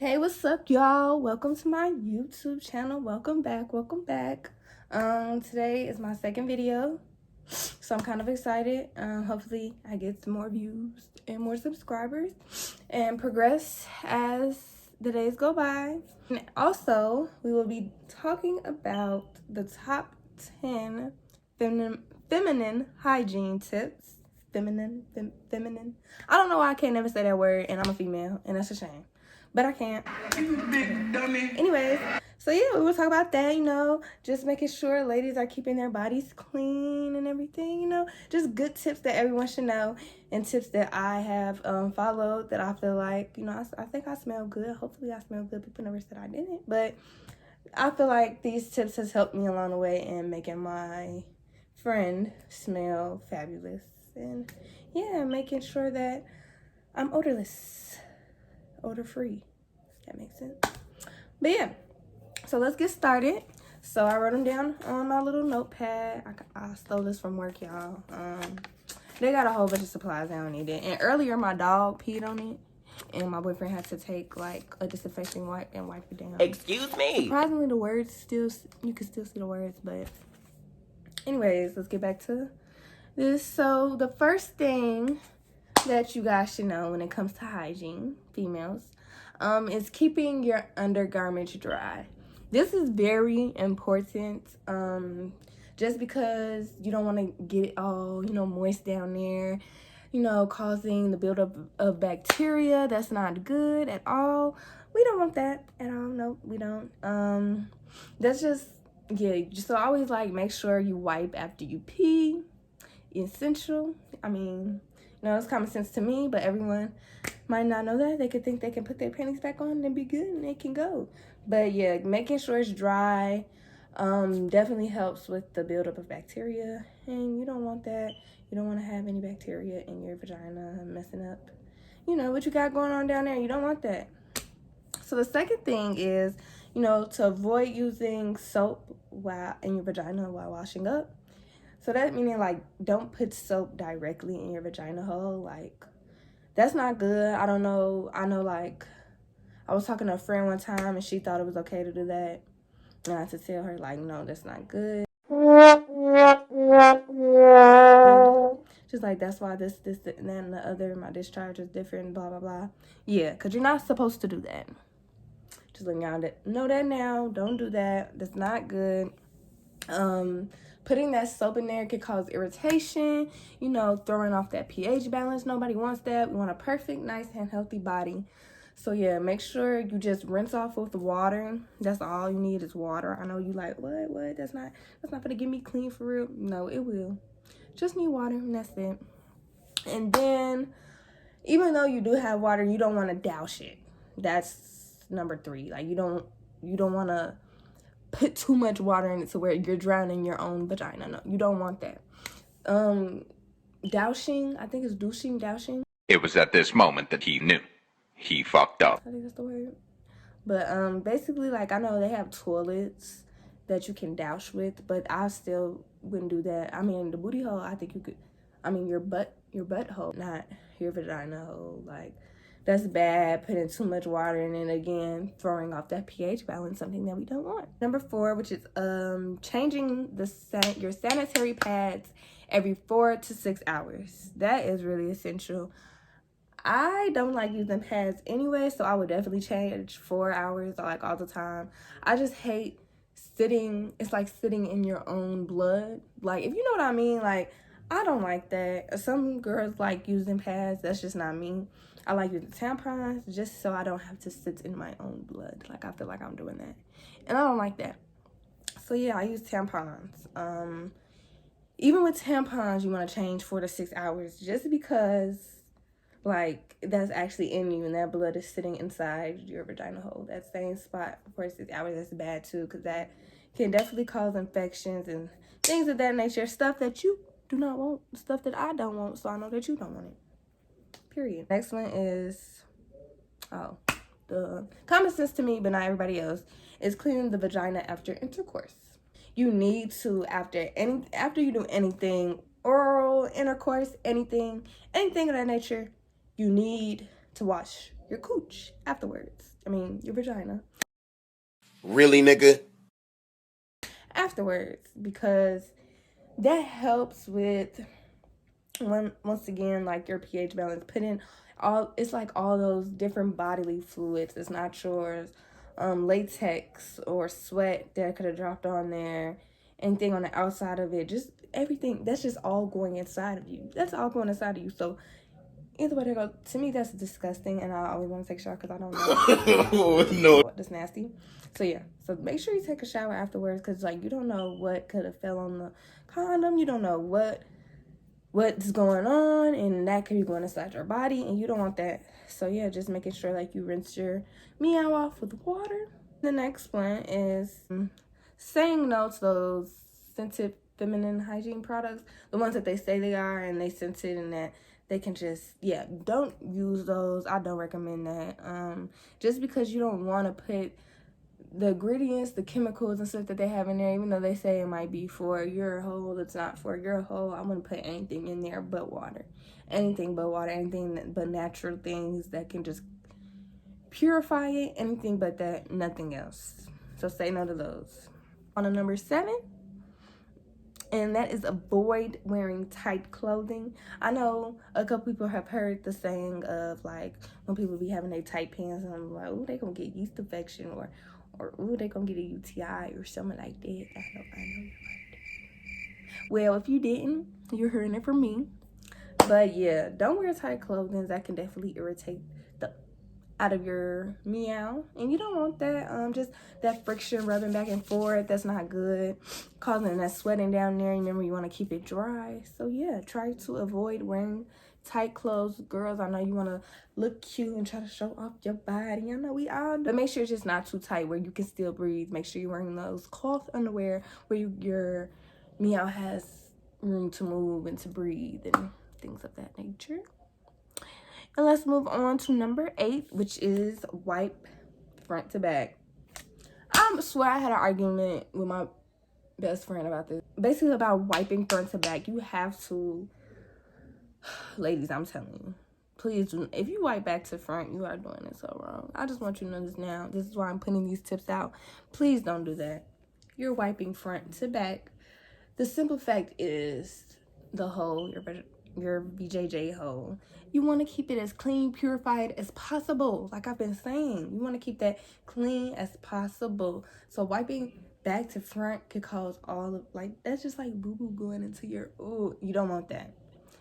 Hey, what's up, y'all? Welcome to my YouTube channel. Welcome back. Today is my second video, so I'm kind of excited. Hopefully I get some more views and more subscribers and progress as the days go by. And also, we will be talking about the top 10 feminine hygiene tips. Feminine. I don't know why I can't never say that word, and I'm a female, and that's a shame. But I can't. Big dummy. Anyways, so yeah, we will talk about that, just making sure ladies are keeping their bodies clean and everything, just good tips that everyone should know and tips that I have followed that I feel like, I think I smell good. Hopefully I smell good. People never said I didn't, but I feel like these tips has helped me along the way in making my friend smell fabulous. And yeah, making sure that I'm odorless, odor-free. That makes sense. But yeah, so let's get started. So I wrote them down on my little notepad. I stole this from work, y'all. They got a whole bunch of supplies. I don't need it. And earlier my dog peed on it, and my boyfriend had to take like a disinfecting wipe and wipe it down. Excuse me. Surprisingly, the words you can still see the words. But anyways, let's get back to this. So the first thing that you guys should know when it comes to hygiene, females, is keeping your undergarments dry. This is very important, just because you don't want to get it all, moist down there, causing the buildup of bacteria. That's not good at all. We don't want that at all. No, we don't. That's just, yeah, so always make sure you wipe after you pee. Essential. I mean, it's common sense to me, but everyone might not know that. They could think they can put their panties back on and be good and they can go. But yeah, making sure it's dry definitely helps with the buildup of bacteria, and you don't want that. You don't want to have any bacteria in your vagina messing up what you got going on down there. You don't want that. So the second thing is, to avoid using soap while in your vagina while washing up. So that meaning don't put soap directly in your vagina hole. That's not good. I don't know. I know I was talking to a friend one time and she thought it was okay to do that. And I had to tell her no, that's not good. Just that's why this, and then the other, my discharge is different, blah, blah, blah. Yeah, because you're not supposed to do that. Just letting y'all know that now. Don't do that. That's not good. Putting that soap in there could cause irritation, throwing off that pH balance. Nobody wants that. We want a perfect, nice, and healthy body. So yeah, make sure you just rinse off with water. That's all you need is water. I know you what? That's not gonna get me clean for real. No, it will. Just need water, and that's it. And then, even though you do have water, you don't want to douse it. That's number 3. You don't want to put too much water in it to where you're drowning your own vagina. No, you don't want that. Dousing, I think it's dousing. It was at this moment that he knew. He fucked up. I think that's the word. But basically, I know they have toilets that you can douse with, but I still wouldn't do that. I mean, the booty hole, I think you could. I mean, your butthole, not your vagina hole. That's bad, putting too much water in it, again, throwing off that pH balance, something that we don't want. Number 4, which is changing your sanitary pads every 4 to 6 hours. That is really essential. I don't like using pads anyway, so I would definitely change 4 hours, all the time. I just hate sitting. It's like sitting in your own blood. If you know what I mean, I don't like that. Some girls like using pads. That's just not me. I like using tampons just so I don't have to sit in my own blood. I feel like I'm doing that. And I don't like that. So yeah, I use tampons. Even with tampons, you want to change 4 to 6 hours just because, that's actually in you and that blood is sitting inside your vagina hole. That same spot for 4 to 6 hours, that's bad too, because that can definitely cause infections and things of that nature. Stuff that you do not want, stuff that I don't want, so I know that you don't want it. Period. Next one is, the common sense to me, but not everybody else, is cleaning the vagina after intercourse. You need to, after you do anything, oral intercourse, anything of that nature, you need to wash your cooch afterwards. I mean, your vagina. Really, nigga? Afterwards, because that helps with, once again, like your pH balance. Put in it's like all those different bodily fluids. It's not yours. Latex or sweat that could have dropped on there, anything on the outside of it, just everything. That's just all going inside of you. That's all going inside of you. So either way they go, to me that's disgusting, and I always want to take a shower because I don't know. No. That's nasty. So yeah, so make sure you take a shower afterwards, because like you don't know what could have fell on the condom. You don't know what's going on, and that could be going inside your body, and you don't want that. So yeah, just making sure like you rinse your meow off with water. The next one is saying no to those scented feminine hygiene products, the ones that they say they are and they scented, and that they can just, yeah, don't use those. I don't recommend that. Just because you don't want to put the ingredients, the chemicals and stuff that they have in there, even though they say it might be for your hole, it's not for your hole. I wouldn't put anything in there but water. Anything but water, anything but natural things that can just purify it, anything but that, nothing else. So say no to those. On to number 7, and that is avoid wearing tight clothing. I know a couple people have heard the saying of like when people be having their tight pants, and I'm like, oh, they gonna get yeast infection, or ooh, they gonna get a UTI or something like that. I know you heard. Well, if you didn't, you're hearing it from me. But yeah, don't wear tight clothing. That can definitely irritate the out of your meow, and you don't want that. Just that friction rubbing back and forth, that's not good, causing that sweating down there. Remember, you want to keep it dry. So yeah, try to avoid wearing tight clothes. Girls, I know you want to look cute and try to show off your body. I know we all do, but make sure it's just not too tight where you can still breathe. Make sure you're wearing those cloth underwear where your meow has room to move and to breathe and things of that nature. And let's move on to number 8, which is wipe front to back. I swear I had an argument with my best friend about this. Basically about wiping front to back. You have to, ladies, I'm telling you, please do, if you wipe back to front, you are doing it so wrong. I just want you to know this now. This is why I'm putting these tips out. Please don't do that. You're wiping front to back. The simple fact is the hole, your BJJ hole, you want to keep it as clean, purified as possible. Like I've been saying, you want to keep that clean as possible. So wiping back to front could cause all of, like, that's just like boo-boo going into your, oh, you don't want that.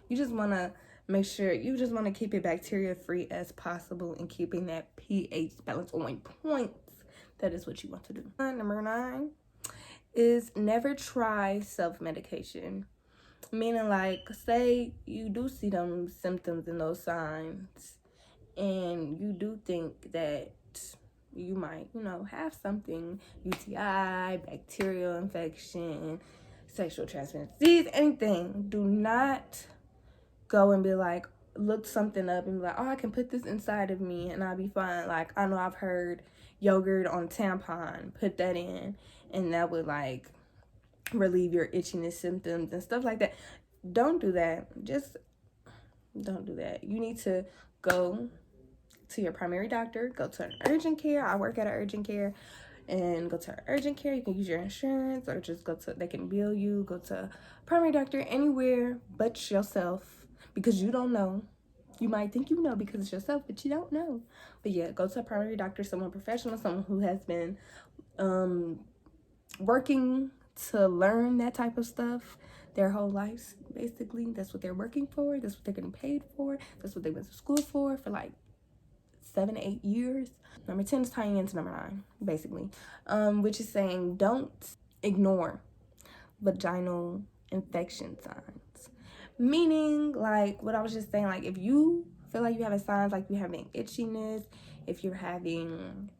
You just want to make sure, you just want to keep it bacteria free as possible and keeping that pH balance on point. That is what you want to do. Number 9 is never try self-medication. Meaning, like, say you do see them symptoms and those signs, and you do think that you might, have something, UTI, bacterial infection, sexual transmitted disease, anything. Do not go and be like, look something up and be like, oh, I can put this inside of me and I'll be fine. Like, I know I've heard yogurt on tampon, put that in, and that would, like, relieve your itchiness symptoms and stuff like that. Don't do that. Just don't do that. You need to go to your primary doctor, go to an urgent care. I work at an urgent care, and go to an urgent care. You can use your insurance, or just go to, they can bill you. Go to a primary doctor anywhere but yourself, because you don't know. You might think you know because it's yourself, but you don't know. But yeah, go to a primary doctor, someone professional, someone who has been working to learn that type of stuff their whole lives. Basically, that's what they're working for. That's what they're getting paid for. That's what they went to school for like 7 to 8 years. Number 10 is tying into number 9, basically, which is saying don't ignore vaginal infection signs. Meaning, like what I was just saying, like if you feel like you're having signs, like you're having itchiness, if you're having,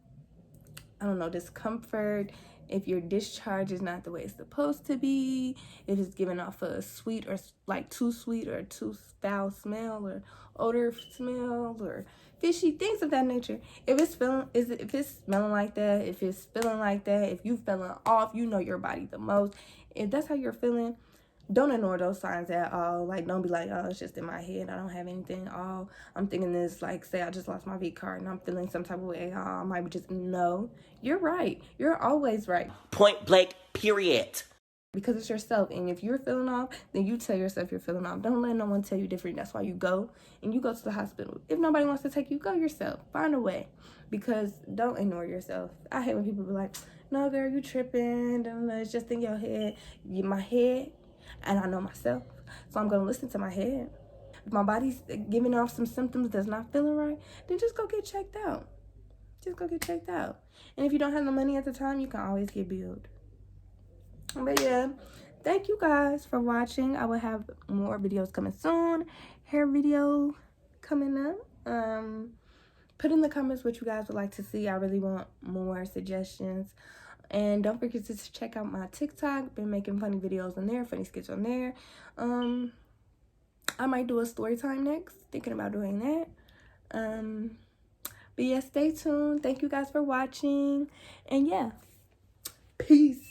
I don't know, discomfort, if your discharge is not the way it's supposed to be, if it's giving off a sweet or like too sweet or too foul smell or odor smell or fishy, things of that nature. If it's smelling like that, if it's feeling like that, if you feeling off, you know your body the most. If that's how you're feeling, don't ignore those signs at all. Like, don't be like, oh, it's just in my head, I don't have anything. Oh, I'm thinking this. Like, say I just lost my V card and I'm feeling some type of way. Oh, I might be just, no, you're right. You're always right. Point blank, period. Because it's yourself. And if you're feeling off, then you tell yourself you're feeling off. Don't let no one tell you different. That's why you go, and you go to the hospital. If nobody wants to take you, go yourself. Find a way. Because don't ignore yourself. I hate when people be like, no, girl, you tripping. It's just in your head. My head, and I know myself. So I'm going to listen to my head. If my body's giving off some symptoms that's not feeling right, then just go get checked out. Just go get checked out. And if you don't have the money at the time, you can always get billed. But yeah, thank you guys for watching. I will have more videos coming soon. Hair video coming up. Put in the comments what you guys would like to see. I really want more suggestions. And don't forget to check out my TikTok. Been making funny videos on there, funny skits on there. I might do a story time next. Thinking about doing that. But yeah, stay tuned. Thank you guys for watching. And yeah, peace.